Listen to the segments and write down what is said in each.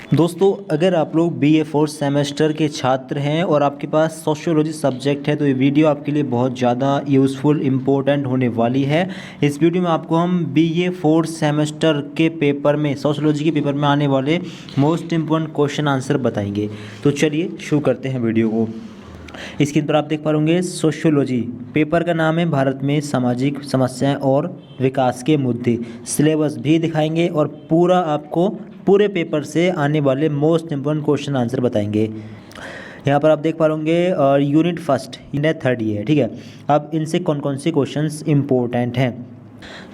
दोस्तों, अगर आप लोग बीए फोर्थ सेमेस्टर के छात्र हैं और आपके पास सोशियोलॉजी सब्जेक्ट है तो ये वीडियो आपके लिए बहुत ज़्यादा यूज़फुल इम्पोर्टेंट होने वाली है। इस वीडियो में आपको हम बीए फोर्थ सेमेस्टर के पेपर में सोशियोलॉजी के पेपर में आने वाले मोस्ट इम्पोर्टेंट क्वेश्चन आंसर बताएंगे। तो चलिए शुरू करते हैं वीडियो को। स्क्रीन पर आप देख पा होंगे सोशियोलॉजी, पेपर का नाम है भारत में सामाजिक समस्याएं और विकास के मुद्दे। सिलेबस भी दिखाएंगे और पूरा आपको पूरे पेपर से आने वाले मोस्ट इम्पोर्टेंट क्वेश्चन आंसर बताएंगे। यहाँ पर आप देख पा होंगे यूनिट फर्स्ट, यूनिट थर्ड ये है, ठीक है। अब इनसे कौन कौन से क्वेश्चंस इंपॉर्टेंट हैं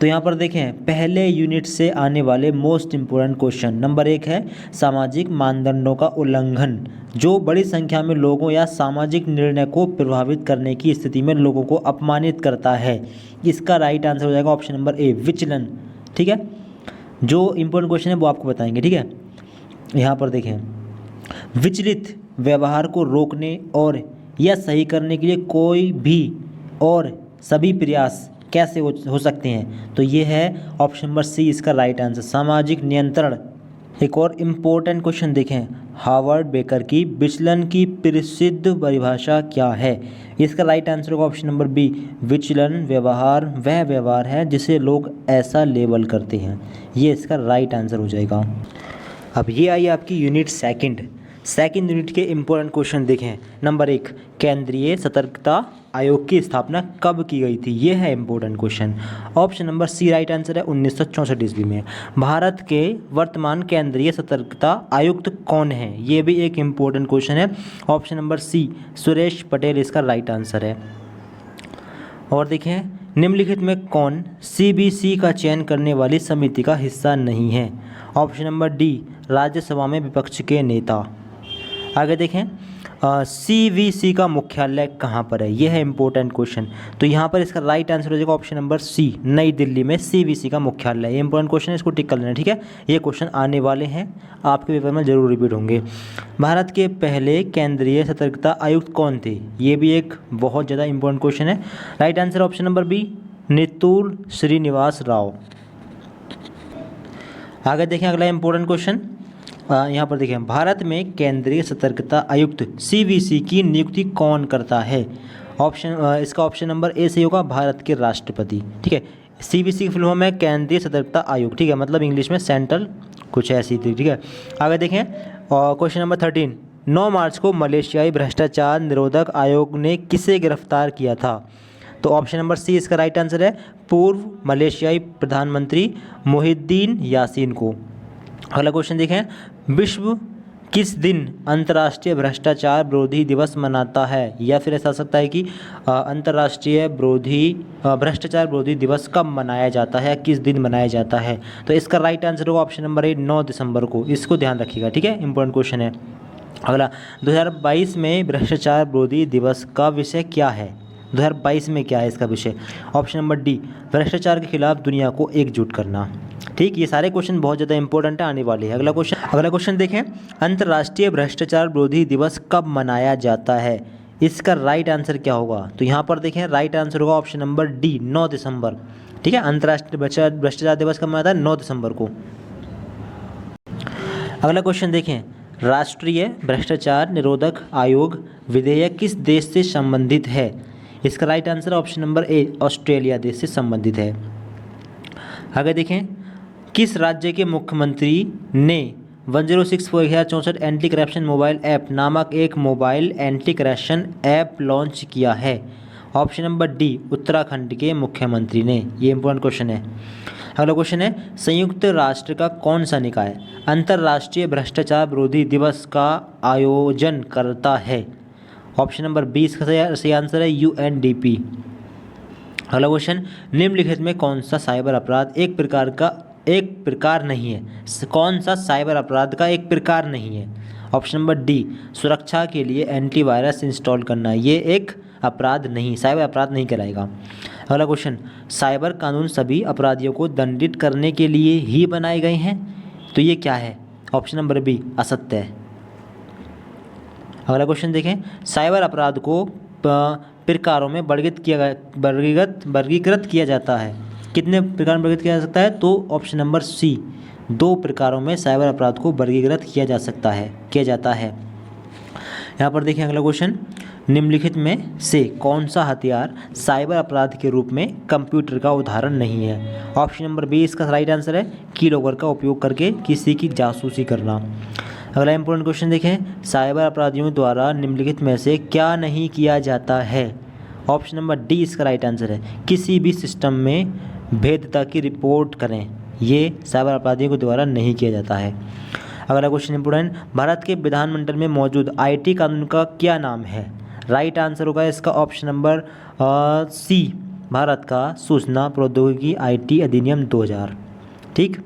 तो यहाँ पर देखें, पहले यूनिट से आने वाले मोस्ट इम्पोर्टेंट क्वेश्चन। नंबर 1 है सामाजिक मानदंडों का उल्लंघन, जो बड़ी संख्या में लोगों या सामाजिक निर्णय को प्रभावित करने की स्थिति में लोगों को अपमानित करता है। इसका राइट आंसर हो जाएगा ऑप्शन नंबर ए, विचलन। ठीक है, जो इम्पोर्टेंट क्वेश्चन है वो आपको बताएंगे, ठीक है। यहाँ पर देखें, विचलित व्यवहार को रोकने और या सही करने के लिए कोई भी और सभी प्रयास कैसे हो सकते हैं, तो ये है ऑप्शन नंबर सी इसका राइट आंसर, सामाजिक नियंत्रण। एक और इम्पोर्टेंट क्वेश्चन देखें, हार्वर्ड बेकर की विचलन की प्रसिद्ध परिभाषा क्या है। इसका राइट आंसर होगा ऑप्शन नंबर बी, विचलन व्यवहार वह व्यवहार है जिसे लोग ऐसा लेबल करते हैं। ये इसका राइट आंसर हो जाएगा। अब ये आई आपकी यूनिट सेकंड यूनिट के इम्पोर्टेंट क्वेश्चन देखें। नंबर 1, केंद्रीय सतर्कता आयोग की स्थापना कब की गई थी, ये है important question. Option number C right answer है 1964 ईस्वी में। भारत के वर्तमान केंद्रीय सतर्कता आयुक्त कौन है, ये भी एक इम्पोर्टेंट क्वेश्चन है। Option number C Suresh Patel इसका राइट आंसर है। और देखें, निम्नलिखित में कौन सीबीसी का चयन करने वाली समिति का हिस्सा नहीं है। ऑप्शन नंबर डी, राज्यसभा में विपक्ष के नेता। आगे देखें, सीवीसी का मुख्यालय कहाँ पर है, यह है इंपॉर्टेंट क्वेश्चन। तो यहाँ पर इसका राइट आंसर हो जाएगा ऑप्शन नंबर सी, नई दिल्ली में सीवीसी का मुख्यालय। ये इंपॉर्टेंट क्वेश्चन है, इसको टिक कर लेना, ठीक है। ये क्वेश्चन आने वाले हैं, आपके पेपर में जरूर रिपीट होंगे। भारत के पहले केंद्रीय सतर्कता आयुक्त कौन थे, ये भी एक बहुत ज़्यादा इंपॉर्टेंट क्वेश्चन है। Right answer option number B, Nittoor Srinivas Rao. आगे देखें अगला इंपॉर्टेंट क्वेश्चन, यहाँ पर देखें, भारत में केंद्रीय सतर्कता आयुक्त सीवीसी की नियुक्ति कौन करता है। इसका ऑप्शन नंबर ए से होगा, भारत के राष्ट्रपति। ठीक है, सीवीसी की फुल फॉर्म है केंद्रीय सतर्कता आयोग, ठीक है, मतलब इंग्लिश में सेंट्रल कुछ ऐसी थी, ठीक है। आगे देखें क्वेश्चन नंबर 13, 9 मार्च को मलेशियाई भ्रष्टाचार निरोधक आयोग ने किसे गिरफ्तार किया था। तो ऑप्शन नंबर सी इसका राइट आंसर है, पूर्व मलेशियाई प्रधानमंत्री मोहिद्दीन यासीन को। अगला क्वेश्चन देखें, विश्व किस दिन अंतर्राष्ट्रीय भ्रष्टाचार विरोधी दिवस मनाता है, या फिर ऐसा सकता है कि अंतर्राष्ट्रीय भ्रष्टाचार विरोधी दिवस कब मनाया जाता है, किस दिन मनाया जाता है। तो इसका राइट आंसर होगा ऑप्शन नंबर ए, 9 दिसंबर को। इसको ध्यान रखिएगा, ठीक है, इंपॉर्टेंट क्वेश्चन है। अगला, 2022 में भ्रष्टाचार विरोधी दिवस का विषय क्या है। 2022 में क्या है इसका विषय। ऑप्शन नंबर डी, भ्रष्टाचार के खिलाफ दुनिया को एकजुट करना। ठीक, ये सारे क्वेश्चन बहुत ज़्यादा इंपॉर्टेंट आने वाले हैं। अगला क्वेश्चन देखें, अंतर्राष्ट्रीय भ्रष्टाचार विरोधी दिवस कब मनाया जाता है, इसका राइट आंसर क्या होगा। तो यहाँ पर देखें, राइट आंसर होगा ऑप्शन नंबर डी, 9 दिसंबर। ठीक है, अंतर्राष्ट्रीय भ्रष्टाचार दिवस कब मनाता है, 9 दिसंबर को। अगला क्वेश्चन देखें, राष्ट्रीय भ्रष्टाचार निरोधक आयोग विधेयक किस देश से संबंधित है। इसका right answer option number A, Australia देश से संबंधित है। आगे देखें, किस राज्य के मुख्यमंत्री ने 106/2064 एंटी करप्शन मोबाइल ऐप नामक एक mobile anti corruption app launch किया है। ऑप्शन नंबर डी, उत्तराखंड के मुख्यमंत्री ने। ये इंपॉर्टेंट क्वेश्चन है। अगला क्वेश्चन है, संयुक्त राष्ट्र का कौन सा निकाय अंतर्राष्ट्रीय भ्रष्टाचार विरोधी दिवस का आयोजन करता है। ऑप्शन नंबर बी इसका सही आंसर है, यूएनडीपी। अगला क्वेश्चन, निम्नलिखित में कौन सा साइबर अपराध एक प्रकार नहीं है, कौन सा साइबर अपराध का एक प्रकार नहीं है। ऑप्शन नंबर डी, सुरक्षा के लिए एंटीवायरस इंस्टॉल करना, ये एक अपराध नहीं, साइबर अपराध नहीं कहलाएगा। अगला क्वेश्चन, साइबर कानून सभी अपराधियों को दंडित करने के लिए ही बनाए गए हैं, तो ये क्या है। ऑप्शन नंबर बी, असत्य है। अगला क्वेश्चन देखें, साइबर अपराध को प्रकारों में वर्गीकृत किया जाता है, कितने प्रकार में वर्गीकृत किया जा सकता है। तो ऑप्शन नंबर सी, दो प्रकारों में साइबर अपराध को वर्गीकृत किया जाता है। यहाँ पर देखिए अगला क्वेश्चन, निम्नलिखित में से कौन सा हथियार साइबर अपराध के रूप में कंप्यूटर का उदाहरण नहीं है? ऑप्शन नंबर बी इसका राइट आंसर है, कीलॉगर का उपयोग करके किसी की जासूसी करना। अगला इंपॉर्टेंट क्वेश्चन देखें, साइबर अपराधियों द्वारा निम्नलिखित में से क्या नहीं किया जाता है? ऑप्शन नंबर डी इसका राइट आंसर है, किसी भी सिस्टम में भेद्यता की रिपोर्ट करें। ये साइबर अपराधियों के द्वारा नहीं किया जाता है। अगला क्वेश्चन इंपॉर्टेंट, भारत के विधानमंडल में मौजूद आईटी कानून का क्या नाम है? राइट आंसर होगा इसका ऑप्शन नंबर सी, भारत का सूचना प्रौद्योगिकी आईटी अधिनियम 2000। ठीक।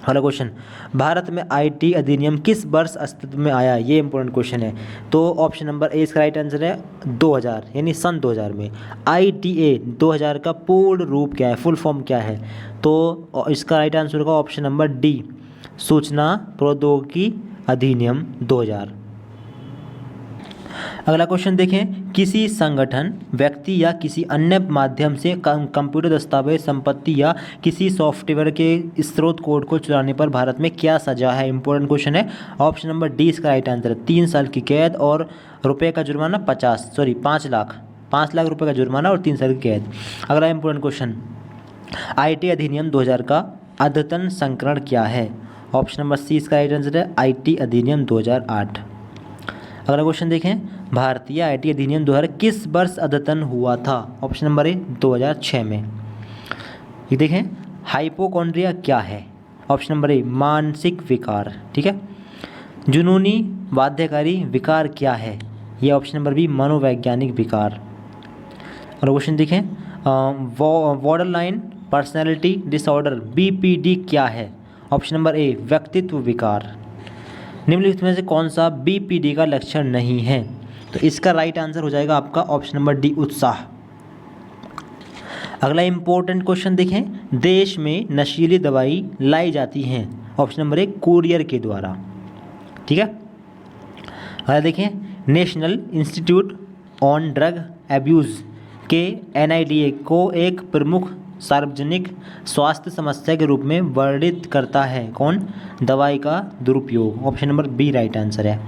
अगला क्वेश्चन, भारत में आईटी अधिनियम किस वर्ष अस्तित्व में आया? ये इंपॉर्टेंट क्वेश्चन है। तो ऑप्शन नंबर ए इसका राइट आंसर है 2000, यानी सन 2000 में। ITA 2000 का पूर्ण रूप क्या है, फुल फॉर्म क्या है? तो इसका राइट आंसर होगा ऑप्शन नंबर डी, सूचना प्रौद्योगिकी अधिनियम 2000। अगला क्वेश्चन देखें, किसी संगठन, व्यक्ति या किसी अन्य माध्यम से कंप्यूटर दस्तावेज, संपत्ति या किसी सॉफ्टवेयर के स्रोत कोड को चुराने पर भारत में क्या सजा है? इंपॉर्टेंट क्वेश्चन है। ऑप्शन नंबर डी इसका राइट आंसर है, 3 साल की कैद और रुपये का जुर्माना 5 लाख रुपये का जुर्माना और 3 साल की कैद। अगला इंपॉर्टेंट क्वेश्चन, आईटी अधिनियम 2000 का अद्यतन संस्करण क्या है? ऑप्शन नंबर सी इसका राइट आंसर है, आईटी अधिनियम 2008। अगला क्वेश्चन देखें, भारतीय आईटी अधिनियम 2000 किस वर्ष अद्यतन हुआ था? ऑप्शन नंबर ए 2006 में। ये देखें, हाइपोकॉन्ड्रिया क्या है? ऑप्शन नंबर ए मानसिक विकार। ठीक है। जुनूनी बाध्यकारी विकार क्या है? ये ऑप्शन नंबर बी मनोवैज्ञानिक विकार। और क्वेश्चन देखें, बॉर्डरलाइन पर्सनैलिटी डिसऑर्डर BPD क्या है? ऑप्शन नंबर ए व्यक्तित्व विकार। निम्नलिखित में से कौन सा BPD का लक्षण नहीं है? तो इसका राइट आंसर हो जाएगा आपका ऑप्शन नंबर डी, उत्साह। अगला इंपॉर्टेंट क्वेश्चन देखें, देश में नशीली दवाई लाई जाती हैं? ऑप्शन नंबर ए कुरियर के द्वारा। ठीक है। अगला देखें, national institute on drug abuse के NIDA को एक प्रमुख सार्वजनिक स्वास्थ्य समस्या के रूप में वर्णित करता है। कौन? दवाई का दुरुपयोग। Option number B right answer है।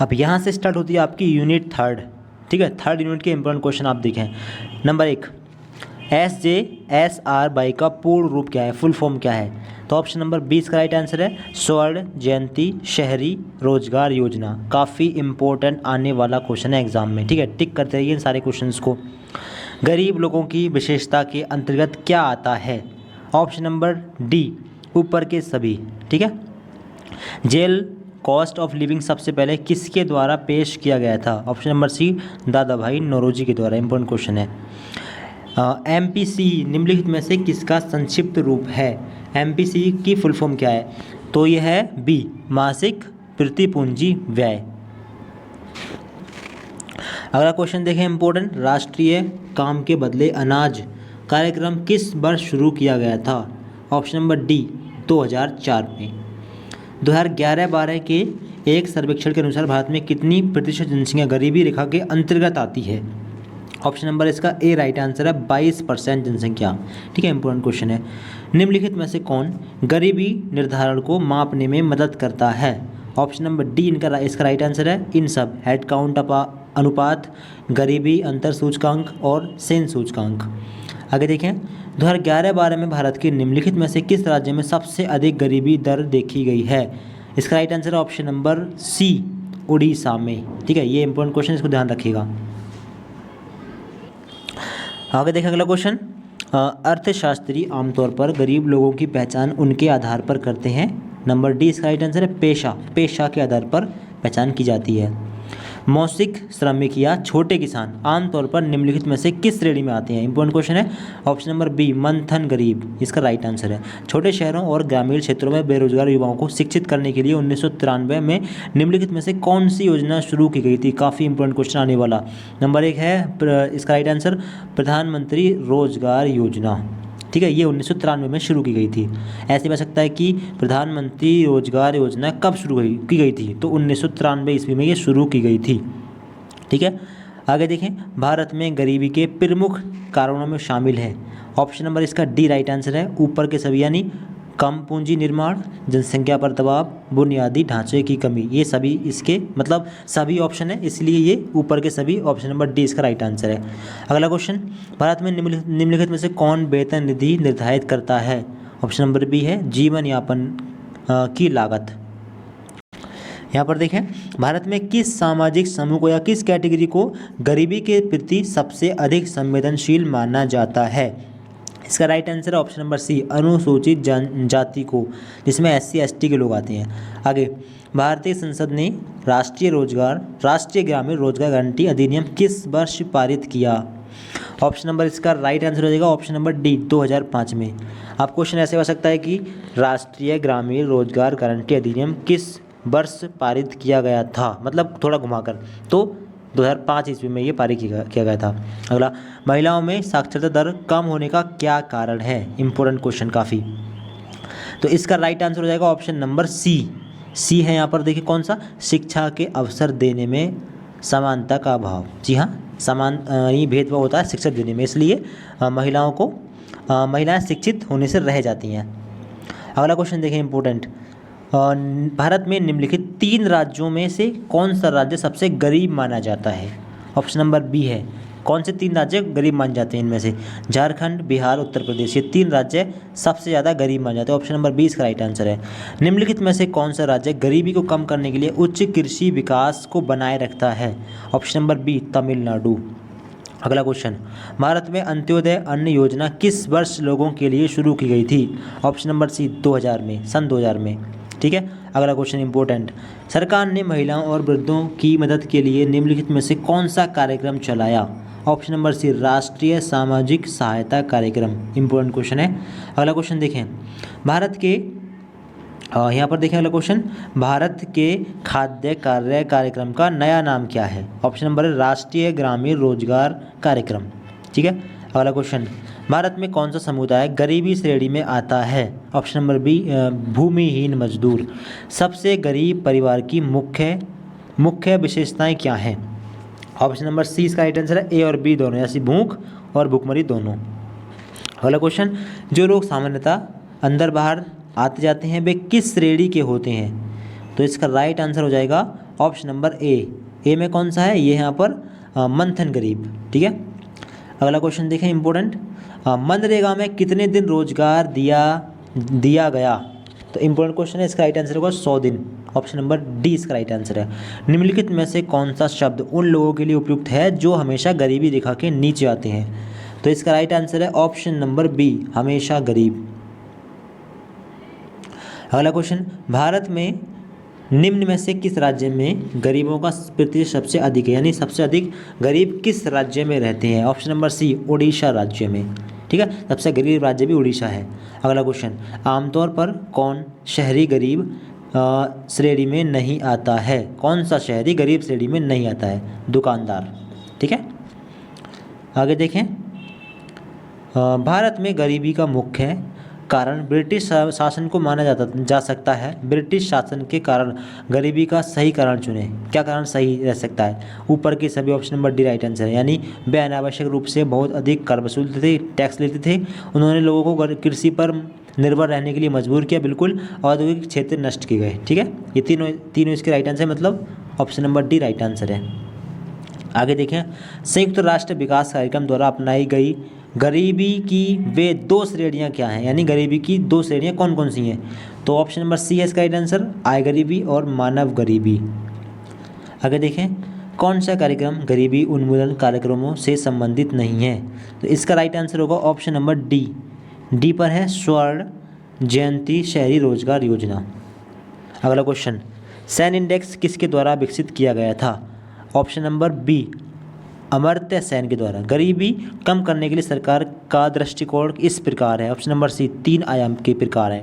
अब यहाँ से स्टार्ट होती है आपकी यूनिट 3। ठीक है, 3rd यूनिट के इंपॉर्टेंट क्वेश्चन आप देखें। नंबर 1, SJSRY का पूर्ण रूप क्या है, फुल फॉर्म क्या है? तो ऑप्शन नंबर 20 का राइट आंसर है स्वर्ण जयंती शहरी रोजगार योजना। काफ़ी इंपॉर्टेंट आने वाला क्वेश्चन है एग्जाम में। ठीक है, टिक करते रहिए इन सारे क्वेश्चंस को। गरीब लोगों की विशेषता के अंतर्गत क्या आता है? ऑप्शन नंबर डी ऊपर के सभी। ठीक है। जेल कॉस्ट ऑफ लिविंग सबसे पहले किसके द्वारा पेश किया गया था? ऑप्शन नंबर सी दादा भाई नौरोजी के द्वारा। इंपॉर्टेंट क्वेश्चन है। MPC निम्नलिखित में से किसका संक्षिप्त रूप है? MPC की फुल फॉर्म क्या है? तो यह है बी मासिक प्रतिपूंजी व्यय। अगला क्वेश्चन देखें इंपॉर्टेंट, राष्ट्रीय काम के बदले अनाज कार्यक्रम किस वर्ष शुरू किया गया था? ऑप्शन नंबर डी 2004 में। 2011-12 के एक सर्वेक्षण के अनुसार भारत में कितनी प्रतिशत जनसंख्या गरीबी रेखा के अंतर्गत आती है? ऑप्शन नंबर इसका ए राइट आंसर है 22% जनसंख्या। ठीक है, इंपॉर्टेंट क्वेश्चन है। निम्नलिखित में से कौन गरीबी निर्धारण को मापने में मदद करता है? ऑप्शन नंबर डी इसका राइट आंसर है इन सब, हेड काउंट अनुपात, गरीबी अंतर सूचकांक और सेन सूचकांक। आगे देखें, 2011-12 में भारत के निम्नलिखित में से किस राज्य में सबसे अधिक गरीबी दर देखी गई है? इसका राइट आंसर है ऑप्शन नंबर सी उड़ीसा में। ठीक है, ये इंपॉर्टेंट क्वेश्चन, इसको ध्यान रखिएगा। आगे देखें अगला क्वेश्चन, अर्थशास्त्री आमतौर पर गरीब लोगों की पहचान उनके आधार पर करते हैं। नंबर डी इसका राइट आंसर है पेशा के आधार पर पहचान की जाती है। मौसिक श्रमिक या छोटे किसान आमतौर पर निम्नलिखित में से किस श्रेणी में आते हैं? इंपॉर्टेंट क्वेश्चन है। ऑप्शन नंबर बी मंथन गरीब, इसका राइट आंसर है। छोटे शहरों और ग्रामीण क्षेत्रों में बेरोजगार युवाओं को शिक्षित करने के लिए 1993 में निम्नलिखित में से कौन सी योजना शुरू की गई थी? काफ़ी इंपॉर्टेंट क्वेश्चन आने वाला। नंबर 1 है इसका राइट आंसर प्रधानमंत्री रोजगार योजना। ठीक है, ये 1993 में शुरू की गई थी। ऐसे बन सकता है कि प्रधानमंत्री रोजगार योजना कब शुरू की गई थी? तो 1993 ईस्वी में ये शुरू की गई थी। ठीक है, आगे देखें, भारत में गरीबी के प्रमुख कारणों में शामिल है। ऑप्शन नंबर इसका डी राइट आंसर है ऊपर के सभी, यानी कम पूंजी निर्माण, जनसंख्या पर दबाव, बुनियादी ढांचे की कमी, ये सभी इसके मतलब सभी ऑप्शन है, इसलिए ये ऊपर के सभी ऑप्शन नंबर डी इसका राइट आंसर है। अगला क्वेश्चन, भारत में निम्नलिखित में से कौन वेतन निधि निर्धारित करता है? ऑप्शन नंबर बी है जीवन यापन की लागत। यहाँ पर देखें, भारत में किस सामाजिक समूह को या किस कैटेगरी को गरीबी के प्रति सबसे अधिक संवेदनशील माना जाता है? इसका राइट आंसर है ऑप्शन नंबर सी, अनुसूचित जनजाति को, जिसमें SC ST के लोग आते हैं। आगे, भारतीय संसद ने राष्ट्रीय ग्रामीण रोजगार गारंटी अधिनियम किस वर्ष पारित किया? ऑप्शन नंबर इसका राइट आंसर हो जाएगा ऑप्शन नंबर डी, 2005 में। आप क्वेश्चन ऐसे हो सकता है कि राष्ट्रीय ग्रामीण रोजगार गारंटी अधिनियम किस वर्ष पारित किया गया था, मतलब थोड़ा घुमाकर, तो 2005 ईस्वी में ये पारित किया गया था। अगला, महिलाओं में साक्षरता दर कम होने का क्या कारण है? इंपॉर्टेंट क्वेश्चन काफ़ी। तो इसका राइट आंसर हो जाएगा ऑप्शन नंबर सी है यहाँ पर। देखिए कौन सा, शिक्षा के अवसर देने में समानता का अभाव। जी हाँ, ये भेदभाव होता है शिक्षा देने में, इसलिए महिलाएं शिक्षित होने से रह जाती हैं। अगला क्वेश्चन देखें इंपॉर्टेंट, भारत में निम्नलिखित 3 राज्यों में से कौन सा राज्य सबसे गरीब माना जाता है? ऑप्शन नंबर बी है। कौन से 3 राज्य गरीब माने जाते हैं? इनमें से झारखंड, बिहार, उत्तर प्रदेश, ये 3 राज्य सबसे ज़्यादा गरीब माने जाते हैं। ऑप्शन नंबर 20 का राइट आंसर है। निम्नलिखित में से कौन सा राज्य गरीबी को कम करने के लिए उच्च कृषि विकास को बनाए रखता है? Option number B, Tamil Nadu. अगला क्वेश्चन, भारत में अंत्योदय अन्न योजना किस वर्ष लोगों के लिए शुरू की गई थी? ऑप्शन नंबर सी, 2000 में, सन 2000 में। ठीक है। अगला क्वेश्चन इंपॉर्टेंट, सरकार ने महिलाओं और वृद्धों की मदद के लिए निम्नलिखित में से कौन सा कार्यक्रम चलाया? ऑप्शन नंबर सी, राष्ट्रीय सामाजिक सहायता कार्यक्रम। इंपॉर्टेंट क्वेश्चन है। अगला क्वेश्चन देखें, भारत के यहाँ पर देखें अगला क्वेश्चन, भारत के खाद्य कार्य कार्यक्रम का नया नाम क्या है? ऑप्शन नंबर है राष्ट्रीय ग्रामीण रोजगार कार्यक्रम। ठीक है। अगला क्वेश्चन, भारत में कौन सा समुदाय गरीबी श्रेणी में आता है? ऑप्शन नंबर बी, भूमिहीन मजदूर। सबसे गरीब परिवार की मुख्य विशेषताएं क्या हैं? ऑप्शन नंबर सी इसका राइट आंसर है, ए और बी दोनों, जैसे भूख और भूखमरी दोनों। अगला क्वेश्चन, जो लोग सामान्यतः अंदर बाहर आते जाते हैं वे किस श्रेणी के होते हैं? तो इसका राइट आंसर हो जाएगा ऑप्शन नंबर ए में कौन सा है? ये यहाँ पर मंथन गरीब। ठीक है। अगला क्वेश्चन देखें इंपॉर्टेंट, मनरेगा में कितने दिन रोजगार दिया गया? तो इंपॉर्टेंट क्वेश्चन है, इसका राइट आंसर होगा 100 दिन। ऑप्शन नंबर डी इसका राइट आंसर है। निम्नलिखित में से कौन सा शब्द उन लोगों के लिए उपयुक्त है जो हमेशा गरीबी रेखा के नीचे आते हैं? तो इसका राइट आंसर है ऑप्शन नंबर बी, हमेशा गरीब। अगला क्वेश्चन, भारत में निम्न में से किस राज्य में गरीबों का प्रतिशत सबसे अधिक है, यानी सबसे अधिक गरीब किस राज्य में रहते हैं? ऑप्शन नंबर सी, उड़ीसा राज्य में। ठीक है, सबसे गरीब राज्य भी उड़ीसा है। अगला क्वेश्चन, आमतौर पर कौन शहरी गरीब श्रेणी में नहीं आता है? कौन सा शहरी गरीब श्रेणी में नहीं आता है? दुकानदार। ठीक है। आगे देखें, भारत में गरीबी का मुख्य कारण ब्रिटिश शासन को माना जा सकता है। ब्रिटिश शासन के कारण गरीबी का सही कारण चुनें। क्या कारण सही रह सकता है? ऊपर के सभी option number D right answer है। यानी वे अनावश्यक रूप से बहुत अधिक कर वसूलते थे, टैक्स लेते थे। उन्होंने लोगों को कृषि पर निर्भर रहने के लिए मजबूर किया। बिल्कुल औद्योगिक क्षेत्र नष्ट किए गए। ठीक है, ये तीनों इसके राइट आंसर, मतलब option number D right answer है। आगे देखें, संयुक्त राष्ट्र विकास कार्यक्रम द्वारा अपनाई गई गरीबी की वे 2 श्रेणियाँ क्या हैं? यानी गरीबी की 2 श्रेणियाँ कौन कौन सी हैं? तो ऑप्शन नंबर सी है इसका राइट आंसर, आय गरीबी और मानव गरीबी। आगे देखें, कौन सा कार्यक्रम गरीबी उन्मूलन कार्यक्रमों से संबंधित नहीं है? तो इसका राइट आंसर होगा ऑप्शन नंबर डी पर है स्वर्ण जयंती शहरी रोजगार योजना। अगला क्वेश्चन, सैन इंडेक्स किसके द्वारा विकसित किया गया था? Option number B, Amartya Sen के द्वारा। गरीबी कम करने के लिए सरकार का दृष्टिकोण इस प्रकार है। ऑप्शन नंबर सी, 3 आयाम के प्रकार है।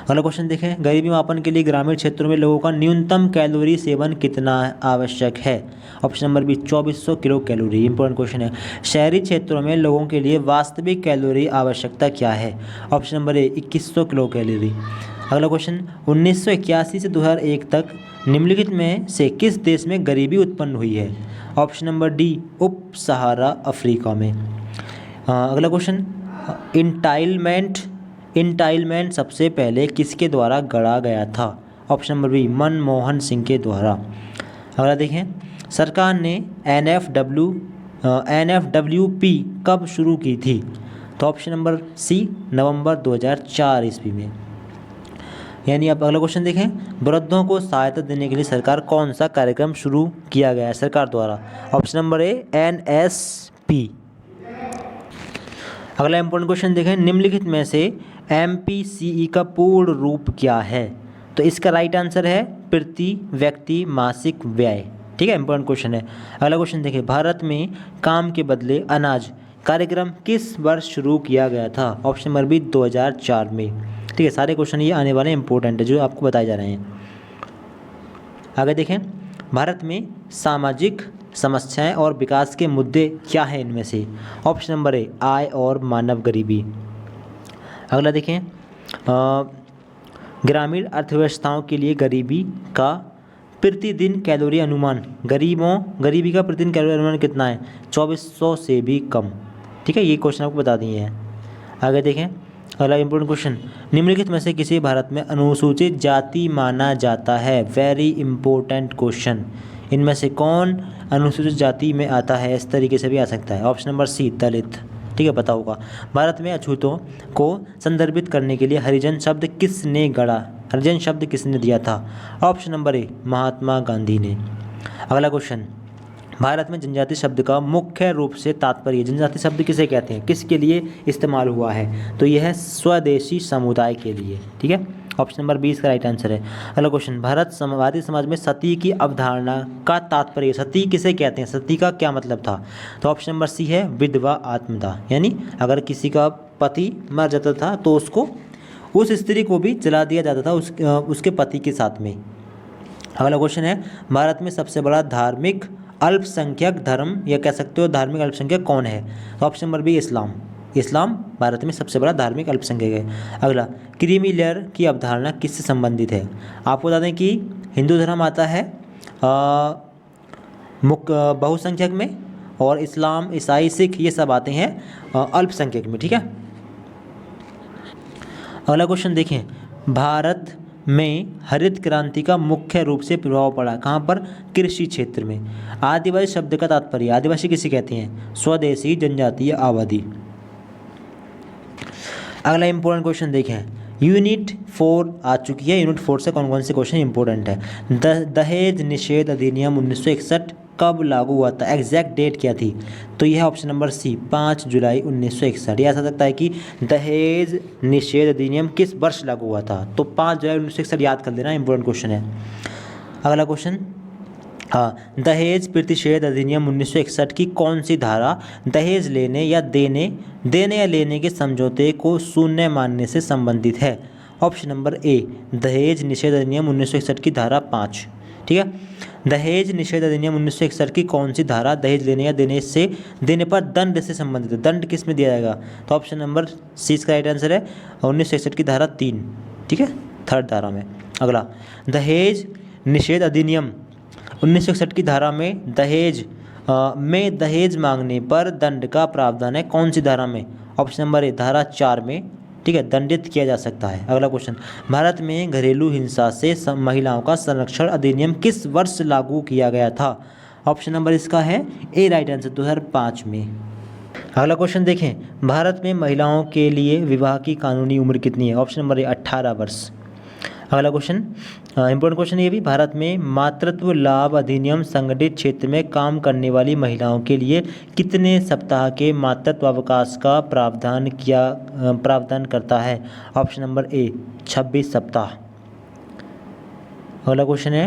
अगला क्वेश्चन देखें, गरीबी मापन के लिए ग्रामीण क्षेत्रों में लोगों का न्यूनतम कैलोरी सेवन कितना आवश्यक है? Option number B, 2400 kilo calorie. Important question है। शहरी क्षेत्रों में लोगों के लिए वास्तविक कैलोरी आवश्यकता क्या है? Option number A, 2100 kilo calorie. अगला क्वेश्चन, 1981 से 2001 तक निम्नलिखित में से किस देश में गरीबी उत्पन्न हुई है? ऑप्शन नंबर डी, उप सहारा अफ्रीका में। अगला क्वेश्चन, इंटाइलमेंट इंटाइलमेंट सबसे पहले किसके द्वारा गढ़ा गया था? Option number B Manmohan Singh के द्वारा। अगला देखें, सरकार ने NFWP कब शुरू की थी? तो ऑप्शन नंबर सी नवंबर 2004 ईस्वी में। यानी अब अगला क्वेश्चन देखें, वृद्धों को सहायता देने के लिए सरकार कौन सा कार्यक्रम शुरू किया गया है सरकार द्वारा? Option number A NSP। अगला इंपॉर्टेंट क्वेश्चन देखें, निम्नलिखित में से MPCE का पूर्ण रूप क्या है? तो इसका राइट आंसर है प्रति व्यक्ति मासिक व्यय। ठीक है, इंपॉर्टेंट क्वेश्चन है। अगला क्वेश्चन देखिए, भारत में काम के बदले अनाज कार्यक्रम किस वर्ष शुरू किया गया था? ऑप्शन नंबर बी 2004 में। ठीक है, सारे क्वेश्चन ये आने वाले इंपॉर्टेंट है जो आपको बताए जा रहे हैं। आगे देखें, भारत में सामाजिक समस्याएं और विकास के मुद्दे क्या हैं इनमें से? ऑप्शन नंबर ए आय और मानव गरीबी। अगला देखें, ग्रामीण अर्थव्यवस्थाओं के लिए गरीबी का प्रतिदिन कैलोरी अनुमान, गरीबी का प्रतिदिन कैलोरी अनुमान कितना है? 2400 से भी कम। ठीक है, ये क्वेश्चन आपको बता दिए हैं। आगे देखें, अगला इंपॉर्टेंट क्वेश्चन, निम्नलिखित में से किसे भारत में अनुसूचित जाति माना जाता है? Very important question. इनमें से कौन अनुसूचित जाति में आता है? इस तरीके से भी आ सकता है। ऑप्शन नंबर सी दलित। ठीक है, पता होगा। भारत में अछूतों को संदर्भित करने के लिए हरिजन शब्द किसने गढ़ा? हरिजन शब्द किसने दिया था? Option number A Mahatma Gandhi ने। अगला क्वेश्चन, भारत में जनजाति शब्द का मुख्य रूप से तात्पर्य, जनजाति शब्द किसे कहते हैं, किसके लिए इस्तेमाल हुआ है? तो यह है स्वदेशी समुदाय के लिए। ठीक है, ऑप्शन नंबर 20 का राइट आंसर है। अगला क्वेश्चन, भारतीय समाज में सती की अवधारणा का तात्पर्य, सती किसे कहते हैं, सती का क्या मतलब था? तो ऑप्शन नंबर सी है विधवा आत्मदाह। यानी अगर किसी का पति मर जाता था तो उसको, उस स्त्री को भी जला दिया जाता था उसके पति के साथ में। अगला क्वेश्चन है, भारत में सबसे बड़ा धार्मिक अल्पसंख्यक धर्म या कह सकते हो धार्मिक अल्पसंख्यक कौन है? तो ऑप्शन नंबर बी इस्लाम। इस्लाम भारत में सबसे बड़ा धार्मिक अल्पसंख्यक है। अगला, क्रीमी लेयर की अवधारणा किससे संबंधित है? आपको बता दें कि हिंदू धर्म आता है बहुसंख्यक में, और इस्लाम, ईसाई, सिख ये सब आते हैं अल्पसंख्यक में। ठीक है, अगला क्वेश्चन देखें, भारत में हरित क्रांति का मुख्य रूप से प्रभाव पड़ा कहाँ पर? कृषि क्षेत्र में। आदिवासी शब्द का तात्पर्य, आदिवासी किसे कहते हैं? स्वदेशी जनजातीय आबादी। अगला इंपॉर्टेंट क्वेश्चन देखें, यूनिट 4 आ चुकी है। यूनिट 4 से कौन कौन से क्वेश्चन इंपॉर्टेंट है? दहेज निषेध अधिनियम 1961 कब लागू हुआ था? एग्जैक्ट डेट क्या थी? तो यह ऑप्शन नंबर सी 5 जुलाई 1961। यह आ सकता है कि दहेज निषेध अधिनियम किस वर्ष लागू हुआ था? तो 5 जुलाई 1961 याद कर लेना, इंपॉर्टेंट क्वेश्चन है। अगला क्वेश्चन, हाँ, दहेज प्रतिषेध अधिनियम 1961 की कौन सी धारा दहेज लेने या लेने के समझौते को शून्य मानने से संबंधित है? ऑप्शन नंबर ए दहेज निषेध अधिनियम 1961 की धारा 5। ठीक है, दहेज निषेध अधिनियम 1961 की कौन सी धारा दहेज लेने या देने पर दंड से संबंधित है? दंड किस में दिया जाएगा? तो ऑप्शन नंबर सी इसका राइट आंसर है 1961 की धारा 3। ठीक है, 3rd धारा में। अगला, दहेज निषेध अधिनियम 1961 की धारा में दहेज मांगने पर दंड का प्रावधान है कौन सी धारा में? ऑप्शन नंबर ए धारा 4 में। ठीक है, दंडित किया जा सकता है। अगला क्वेश्चन, भारत में घरेलू हिंसा से महिलाओं का संरक्षण अधिनियम किस वर्ष लागू किया गया था? ऑप्शन नंबर इसका है ए राइट आंसर 2005 में। अगला क्वेश्चन देखें, भारत में महिलाओं के लिए विवाह की कानूनी उम्र कितनी है? ऑप्शन नंबर ए 18 वर्ष। अगला क्वेश्चन, इंपॉर्टेंट क्वेश्चन ये भी, भारत में मातृत्व लाभ अधिनियम संगठित क्षेत्र में काम करने वाली महिलाओं के लिए कितने सप्ताह के मातृत्व अवकाश का प्रावधान करता है? ऑप्शन नंबर ए 26 सप्ताह। अगला क्वेश्चन है,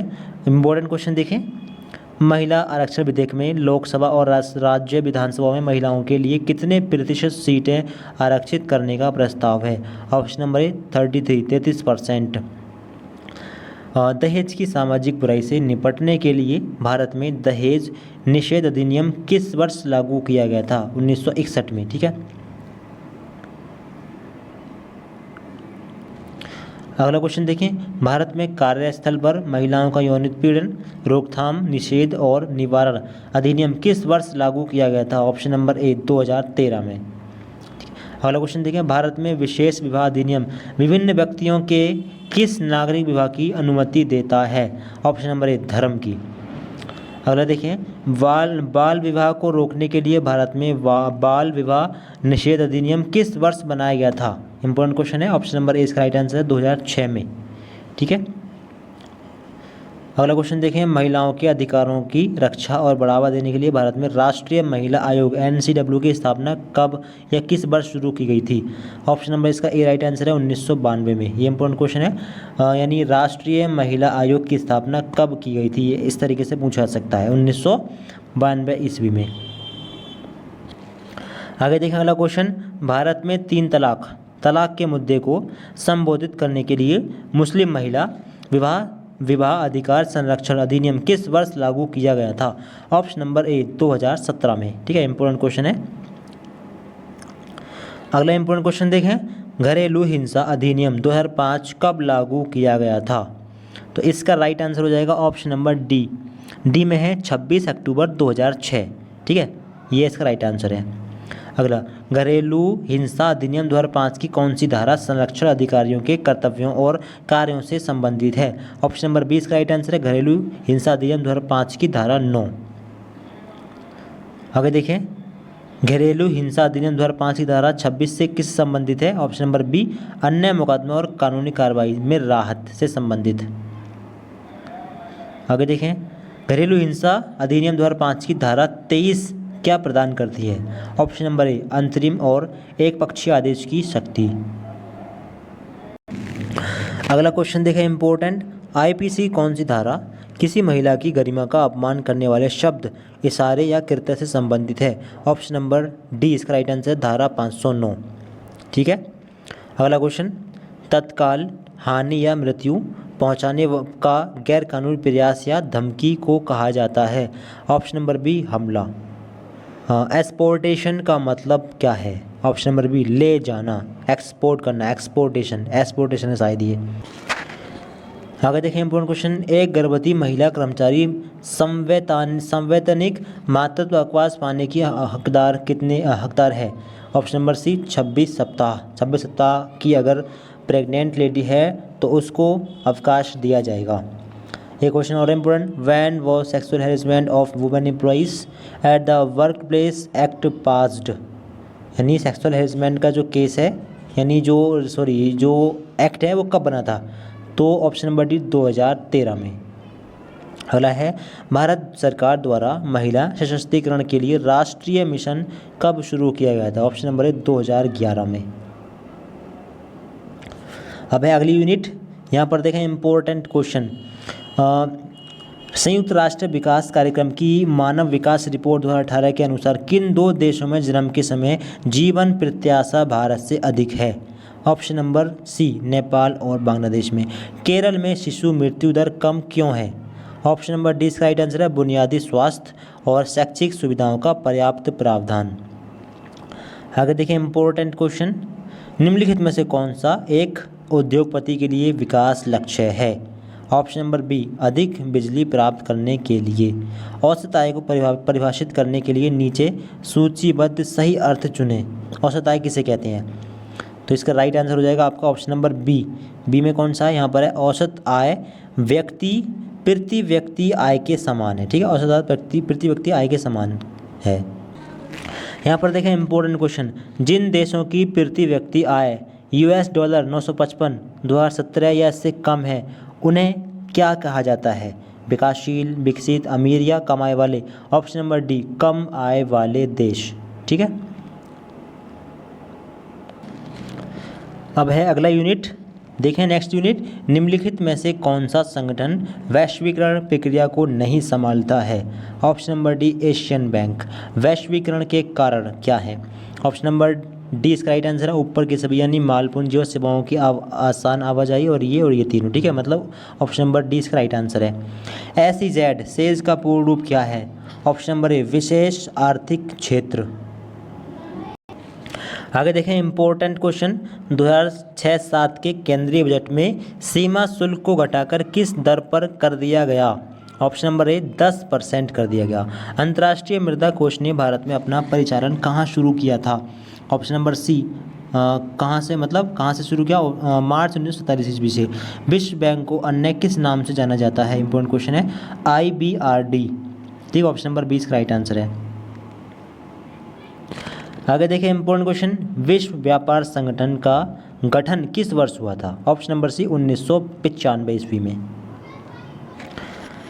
इंपॉर्टेंट क्वेश्चन देखें, महिला आरक्षण विधेयक में लोकसभा और राज्य विधानसभा में महिलाओं के लिए कितने प्रतिशत सीटें आरक्षित करने का प्रस्ताव है? Option number A 33%। दहेज की सामाजिक बुराई से निपटने के लिए भारत में दहेज निषेध अधिनियम किस वर्ष लागू किया गया था? 1961 में। ठीक है, अगला क्वेश्चन देखें, भारत में कार्यस्थल पर महिलाओं का यौन उत्पीड़न रोकथाम निषेध और निवारण अधिनियम किस वर्ष लागू किया गया था? ऑप्शन नंबर ए 2013 में। अगला क्वेश्चन देखें, भारत में विशेष विवाह अधिनियम विभिन्न व्यक्तियों के किस नागरिक विवाह की अनुमति देता है? ऑप्शन नंबर ए धर्म की। अगला देखें, बाल विवाह को रोकने के लिए भारत में बाल विवाह निषेध अधिनियम किस वर्ष बनाया गया था? इंपॉर्टेंट क्वेश्चन है। ऑप्शन नंबर ए इसका राइट आंसर है 2006 में। ठीक है। अगला क्वेश्चन देखें, महिलाओं के अधिकारों की रक्षा और बढ़ावा देने के लिए भारत में राष्ट्रीय महिला आयोग NCW की स्थापना कब या किस वर्ष शुरू की गई थी? ऑप्शन नंबर इसका ए राइट आंसर है 1992 में। ये इंपॉर्टेंट क्वेश्चन है, यानी राष्ट्रीय महिला आयोग की स्थापना कब की गई थी, ये इस तरीके से पूछा जा सकता है, 1992 ईस्वी में। आगे देखें अगला क्वेश्चन, भारत में 3 तलाक के मुद्दे को संबोधित करने के लिए मुस्लिम महिला विवाह अधिकार संरक्षण अधिनियम किस वर्ष लागू किया गया था? ऑप्शन नंबर ए 2017 में। ठीक है, इंपॉर्टेंट क्वेश्चन है। अगला इंपॉर्टेंट क्वेश्चन देखें, घरेलू हिंसा अधिनियम 2005 कब लागू किया गया था? तो इसका राइट आंसर हो जाएगा ऑप्शन नंबर डी में है 26 अक्टूबर 2006। ठीक है, ये इसका राइट आंसर है। अगला, घरेलू हिंसा अधिनियम 2005 की कौन सी धारा संरक्षण अधिकारियों के कर्तव्यों और कार्यों से संबंधित है? ऑप्शन नंबर 20 का राइट आंसर है घरेलू हिंसा अधिनियम 2005 की धारा 9। आगे देखें, घरेलू हिंसा अधिनियम 2005 की धारा 26 से किस संबंधित है? ऑप्शन नंबर बी, अन्य मुकदमे और कानूनी कार्रवाई में राहत से संबंधित। आगे देखें, घरेलू हिंसा अधिनियम 2005 की धारा 23 क्या प्रदान करती है? ऑप्शन नंबर ए, अंतरिम और एक पक्षीय आदेश की शक्ति। अगला क्वेश्चन देखें इंपॉर्टेंट, IPC कौन सी धारा किसी महिला की गरिमा का अपमान करने वाले शब्द, इशारे या कृत्य से संबंधित है? ऑप्शन नंबर डी इसका राइट आंसर है धारा 509। ठीक है। अगला क्वेश्चन, तत्काल हानि या मृत्यु पहुंचाने का गैरकानूनी प्रयास या धमकी को कहा जाता है? ऑप्शन नंबर बी, हमला। एक्सपोर्टेशन का मतलब क्या है? ऑप्शन नंबर बी, ले जाना, एक्सपोर्ट करना, एक्सपोर्टेशन है शायद ये। आगे देखें इंपॉर्टेंट क्वेश्चन, एक गर्भवती महिला कर्मचारी संवैतनिक मातृत्व अवकाश पाने की हकदार है? ऑप्शन नंबर सी, 26 सप्ताह। 26 सप्ताह की अगर प्रेग्नेंट लेडी है तो उसको अवकाश दिया जाएगा। एक क्वेश्चन और important, when was sexual harassment of women employees at the work place act passed? यानी सेक्सुअल हैरेसमेंट का जो केस है, यानी जो एक्ट है वो कब बना था? तो ऑप्शन नंबर डी 2013 में। अगला है, भारत सरकार द्वारा महिला सशक्तिकरण के लिए राष्ट्रीय मिशन कब शुरू किया गया था? ऑप्शन नंबर है 2011 में। अब है अगली यूनिट, यहाँ पर देखें इंपॉर्टेंट क्वेश्चन, संयुक्त राष्ट्र विकास कार्यक्रम की मानव विकास रिपोर्ट 2018 के अनुसार किन 2 देशों में जन्म के समय जीवन प्रत्याशा भारत से अधिक है? ऑप्शन नंबर सी, नेपाल और बांग्लादेश में। केरल में शिशु मृत्यु दर कम क्यों है? ऑप्शन नंबर डी इसका राइट आंसर है बुनियादी स्वास्थ्य और शैक्षिक सुविधाओं का पर्याप्त प्रावधान। आगे देखें इंपॉर्टेंट क्वेश्चन, निम्नलिखित में से कौन सा एक उद्योगपति के लिए विकास लक्ष्य है? ऑप्शन नंबर बी, अधिक बिजली प्राप्त करने के लिए। औसत आय को परिभाषित करने के लिए नीचे सूचीबद्ध सही अर्थ चुनें। औसत आय किसे कहते हैं? तो इसका राइट आंसर हो जाएगा आपका ऑप्शन नंबर बी में कौन सा है? यहाँ पर है औसत आय प्रति व्यक्ति आय के समान है। ठीक है, औसत आय प्रति व्यक्ति आय के समान है। यहाँ पर देखें इंपॉर्टेंट क्वेश्चन, जिन देशों की प्रति व्यक्ति आय $955 2017 या इससे कम है उन्हें क्या कहा जाता है? विकासशील, विकसित, अमीर या कमाई वाले? ऑप्शन नंबर डी, कम आय वाले देश। ठीक है। अब है अगला यूनिट, देखें नेक्स्ट यूनिट, निम्नलिखित में से कौन सा संगठन वैश्वीकरण प्रक्रिया को नहीं संभालता है? Option number D, Asian bank. वैश्वीकरण के कारण क्या है? ऑप्शन नंबर डी इसका राइट आंसर है ऊपर के सभी, यानी माल पूंजी और सेवाओं की आसान आवाजाही और ये तीनों। ठीक है, मतलब ऑप्शन नंबर डी इसका राइट आंसर है। SEZ सेज का पूर्ण रूप क्या है? ऑप्शन नंबर ए, विशेष आर्थिक क्षेत्र। आगे देखें इंपॉर्टेंट क्वेश्चन, 2006-07 के केंद्रीय बजट में सीमा शुल्क को घटाकर किस दर पर कर दिया गया? ऑप्शन नंबर ए, 10% कर दिया गया। अंतर्राष्ट्रीय मृदा कोष ने भारत में अपना परिचालन कहाँ शुरू किया था? ऑप्शन नंबर सी, कहाँ से, मतलब कहाँ से शुरू किया? मार्च 1947 ईस्वी से। विश्व बैंक को अन्य किस नाम से जाना जाता है? इंपॉर्टेंट क्वेश्चन है, IBRD। ठीक, ऑप्शन नंबर 20 का राइट आंसर है। आगे देखिए इंपॉर्टेंट क्वेश्चन, विश्व व्यापार संगठन का गठन किस वर्ष हुआ था? ऑप्शन नंबर सी 1995 ईस्वी में।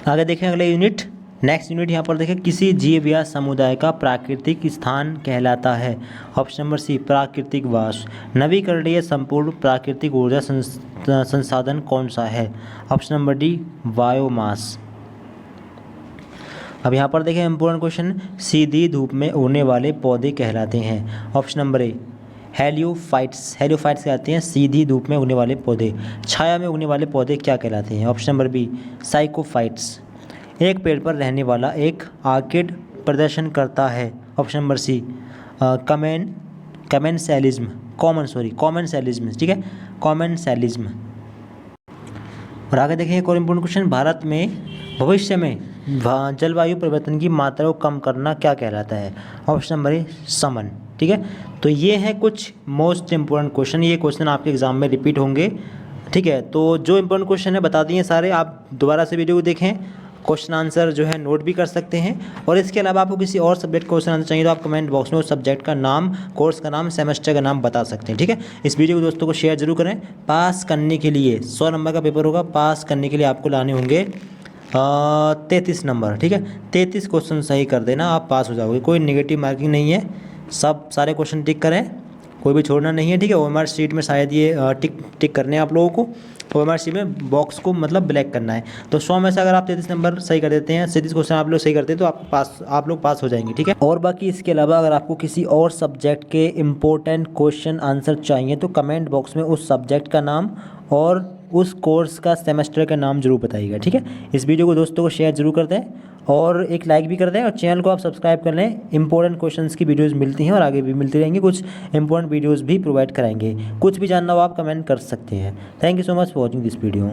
आगे देखें अगले यूनिट, नेक्स्ट यूनिट यहाँ पर देखें, किसी जीव या समुदाय का प्राकृतिक स्थान कहलाता है? ऑप्शन नंबर सी प्राकृतिक वास। नवीकरणीय संपूर्ण प्राकृतिक ऊर्जा संसाधन कौन सा है? Option number D biomass. अब यहाँ पर देखें इंपॉर्टेंट क्वेश्चन, सीधी धूप में उगने वाले पौधे कहलाते हैं? Option number A heliophytes. Heliophytes कहलाते हैं सीधी धूप में उगने वाले पौधे। छाया में उगने वाले पौधे क्या कहलाते हैं? Option number B sciophytes. एक पेड़ पर रहने वाला एक आर्किड प्रदर्शन करता है? ऑप्शन नंबर सी कमेंसैलिज्म। कॉमेंसैलिज्म, ठीक है, कॉमेंसैलिज्म। और आगे देखें एक और इम्पोर्टेंट क्वेश्चन, भारत में भविष्य में जलवायु परिवर्तन की मात्रा को कम करना क्या कहलाता है? ऑप्शन नंबर ए समन। ठीक है, तो ये है कुछ मोस्ट इम्पोर्टेंट क्वेश्चन, ये क्वेश्चन आपके एग्जाम में रिपीट होंगे। ठीक है, तो जो इम्पोर्टेंट क्वेश्चन है बता दिए सारे, आप दोबारा से वीडियो को देखें, क्वेश्चन आंसर जो है नोट भी कर सकते हैं। और इसके अलावा आपको किसी और सब्जेक्ट क्वेश्चन आंसर चाहिए तो आप कमेंट बॉक्स में उस सब्जेक्ट का नाम, कोर्स का नाम, सेमेस्टर का नाम बता सकते हैं। ठीक है, इस वीडियो को दोस्तों को शेयर जरूर करें। पास करने के लिए 100 नंबर का पेपर होगा, पास करने के लिए आपको लाने होंगे 33 नंबर। ठीक है, 33 क्वेश्चन सही कर देना, आप पास हो जाओगे। कोई नेगेटिव मार्किंग नहीं है, सब सारे क्वेश्चन टिक करें, कोई भी छोड़ना नहीं है। ठीक है, OMR शीट में शायद ये टिक करने हैं आप लोगों को, OMR शीट में बॉक्स को मतलब ब्लैक करना है। तो 100 में से अगर आप 33 नंबर सही कर देते हैं, 37 क्वेश्चन आप लोग सही करते हैं तो आप लोग पास हो जाएंगे। ठीक है, और बाकी इसके अलावा अगर आपको किसी और सब्जेक्ट के इम्पोर्टेंट क्वेश्चन आंसर चाहिए तो कमेंट बॉक्स में उस सब्जेक्ट का नाम और उस कोर्स का सेमेस्टर का नाम जरूर बताइएगा। ठीक है, इस वीडियो को दोस्तों को शेयर जरूर कर दें और एक लाइक भी कर दें और चैनल को आप सब्सक्राइब कर लें। इंपॉर्टेंट क्वेश्चंस की वीडियोस मिलती हैं और आगे भी मिलती रहेंगी, कुछ इंपॉर्टेंट वीडियोस भी प्रोवाइड कराएंगे। कुछ भी जानना हो आप कमेंट कर सकते हैं। Thank you so much for watching this video.